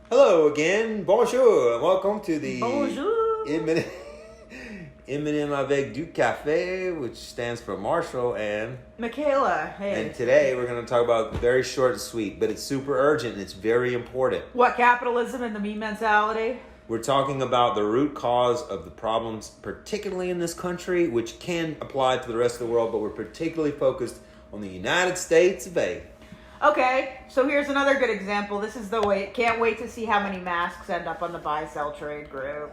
Hello again, bonjour, and welcome to the Bonjour. M&M avec du café, which stands for Marshall and Michaela, hey. And today we're going to talk about very short and sweet, but it's super urgent and it's very important. What, capitalism and the me mentality? We're talking about the root cause of the problems, particularly in this country, which can apply to the rest of the world, but we're particularly focused on the United States of A. Okay, so here's another good example. This is the way. Can't wait to see how many masks end up on the buy-sell trade group.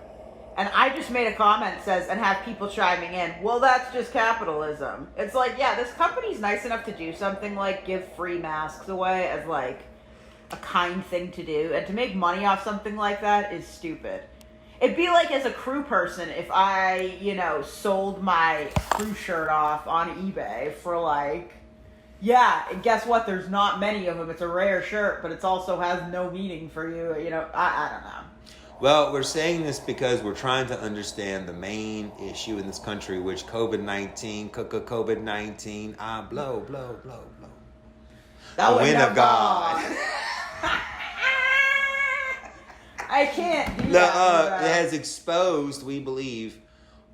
And I just made a comment that says, and have people chiming in, well, that's just capitalism. It's like, yeah, this company's nice enough to do something like give free masks away as like a kind thing to do. And to make money off something like that is stupid. It'd be like as a crew person if I, sold my crew shirt off on eBay for like, yeah, and guess what? There's not many of them. It's a rare shirt, but it also has no meaning for you. I don't know. Well, we're saying this because we're trying to understand the main issue in this country, which COVID-19, blow. The wind of God. I can't do that. It has exposed, we believe,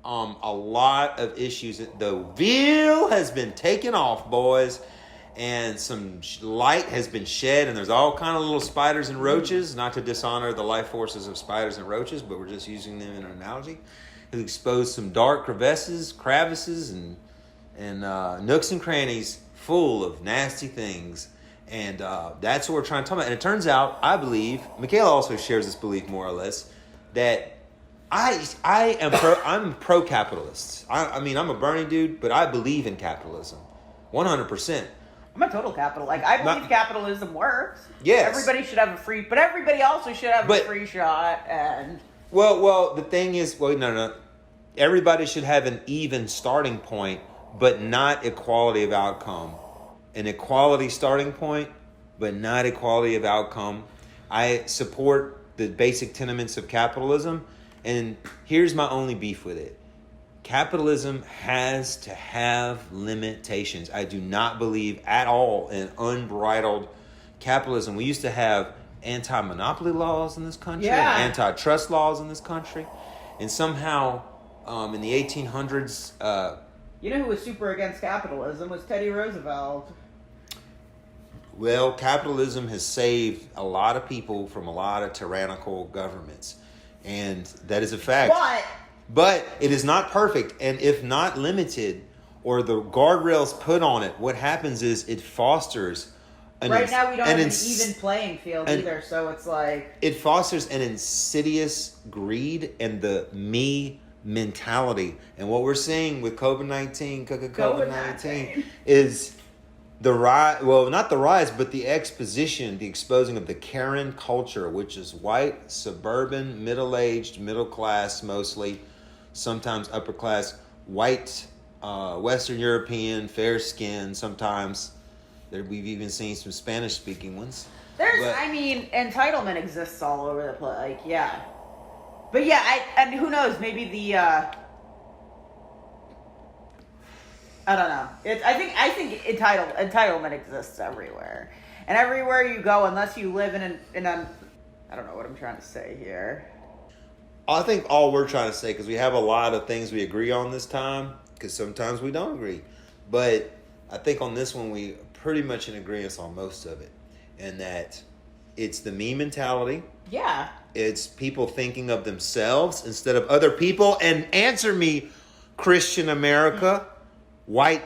a lot of issues. The veil has been taken off, boys. And some light has been shed, and there's all kind of little spiders and roaches, not to dishonor the life forces of spiders and roaches, but we're just using them in an analogy. It's exposed some dark crevices, and nooks and crannies full of nasty things. And that's what we're trying to talk about. And it turns out, I believe, Michaela also shares this belief more or less, that I'm pro-capitalist. I'm a Bernie dude, but I believe in capitalism, 100%. I'm a total capital. I believe capitalism works. Yes. Everybody should have a free, but everybody also should have a free shot. And well, the thing is, no. Everybody should have an even starting point, but not equality of outcome. An equality starting point, but not equality of outcome. I support the basic tenements of capitalism, and here's my only beef with it. Capitalism has to have limitations. I do not believe at all in unbridled capitalism. We used to have anti-monopoly laws in this country, antitrust laws in this country, and somehow in the 1800s... you know who was super against capitalism was Teddy Roosevelt. Well, capitalism has saved a lot of people from a lot of tyrannical governments, and that is a fact. But it is not perfect, and if not limited, or the guardrails put on it, what happens is it fosters... Right now we don't have an even playing field either, so it's like... It fosters an insidious greed and the me mentality. And what we're seeing with COVID-19 is the rise... Well, not the rise, but the exposition, the exposing of the Karen culture, which is white, suburban, middle-aged, middle-class mostly, sometimes upper class, white, Western European, fair skin. Sometimes we've even seen some Spanish speaking ones. Entitlement exists all over the place. But and who knows? Maybe the I don't know. I think entitlement exists everywhere, and everywhere you go, unless you live in I don't know what I'm trying to say here. I think all we're trying to say, because we have a lot of things we agree on this time, because sometimes we don't agree. But I think on this one, we pretty much in agreement on most of it. And that it's the me mentality. Yeah. It's people thinking of themselves instead of other people. And answer me, Christian America, white,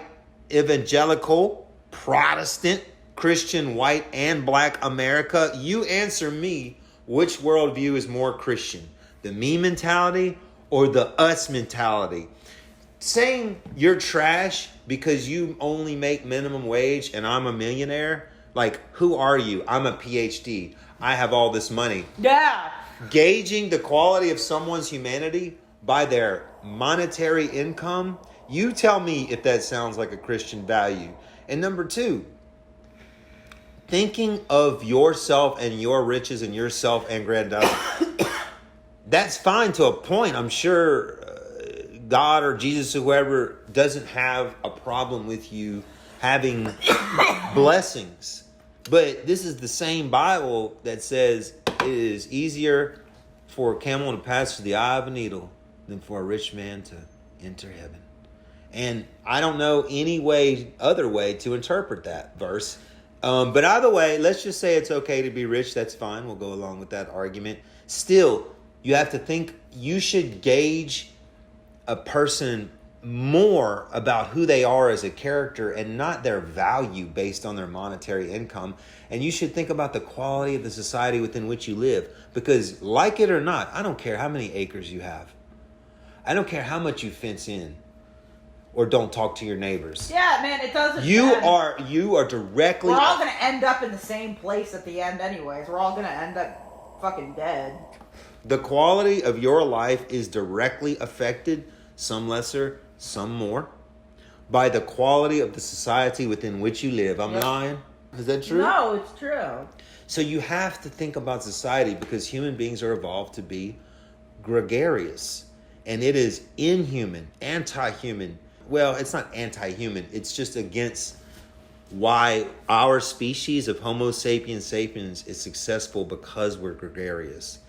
evangelical, Protestant, Christian, white, and black America. You answer me, which worldview is more Christian? The me mentality or the us mentality? Saying you're trash because you only make minimum wage and I'm a millionaire, like, who are you? I'm a PhD. I have all this money. Yeah. Gauging the quality of someone's humanity by their monetary income, you tell me if that sounds like a Christian value. And number two, thinking of yourself and your riches and your self-aggrandizement. That's fine to a point. I'm sure God or Jesus or whoever doesn't have a problem with you having blessings. But this is the same Bible that says it is easier for a camel to pass through the eye of a needle than for a rich man to enter heaven. And I don't know any other way to interpret that verse. But either way, let's just say it's okay to be rich. That's fine. We'll go along with that argument. Still, you have to think you should gauge a person more about who they are as a character and not their value based on their monetary income. And you should think about the quality of the society within which you live. Because like it or not, I don't care how many acres you have. I don't care how much you fence in or don't talk to your neighbors. Yeah, man, it doesn't You matter. are directly... We're all going to end up in the same place at the end anyways. We're all going to end up fucking dead. The quality of your life is directly affected, some lesser, some more, by the quality of the society within which you live. I'm lying? Is that true? No, it's true. So you have to think about society because human beings are evolved to be gregarious. And it is inhuman, anti-human. Well, it's not anti-human. It's just against why our species of Homo sapiens sapiens is successful because we're gregarious.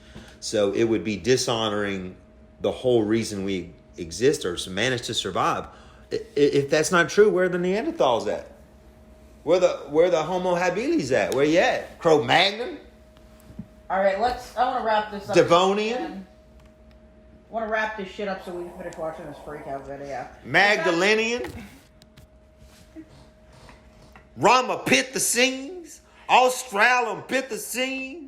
So it would be dishonoring the whole reason we exist or manage to survive. If that's not true, where are the Neanderthals at? Where the Homo habilis at? Where you at? Cro-Magnon? All right, I want to wrap this up. Devonian? I want to wrap this shit up so we can finish watching this freak out video. Magdalenian? Ramapithecines? Australopithecines?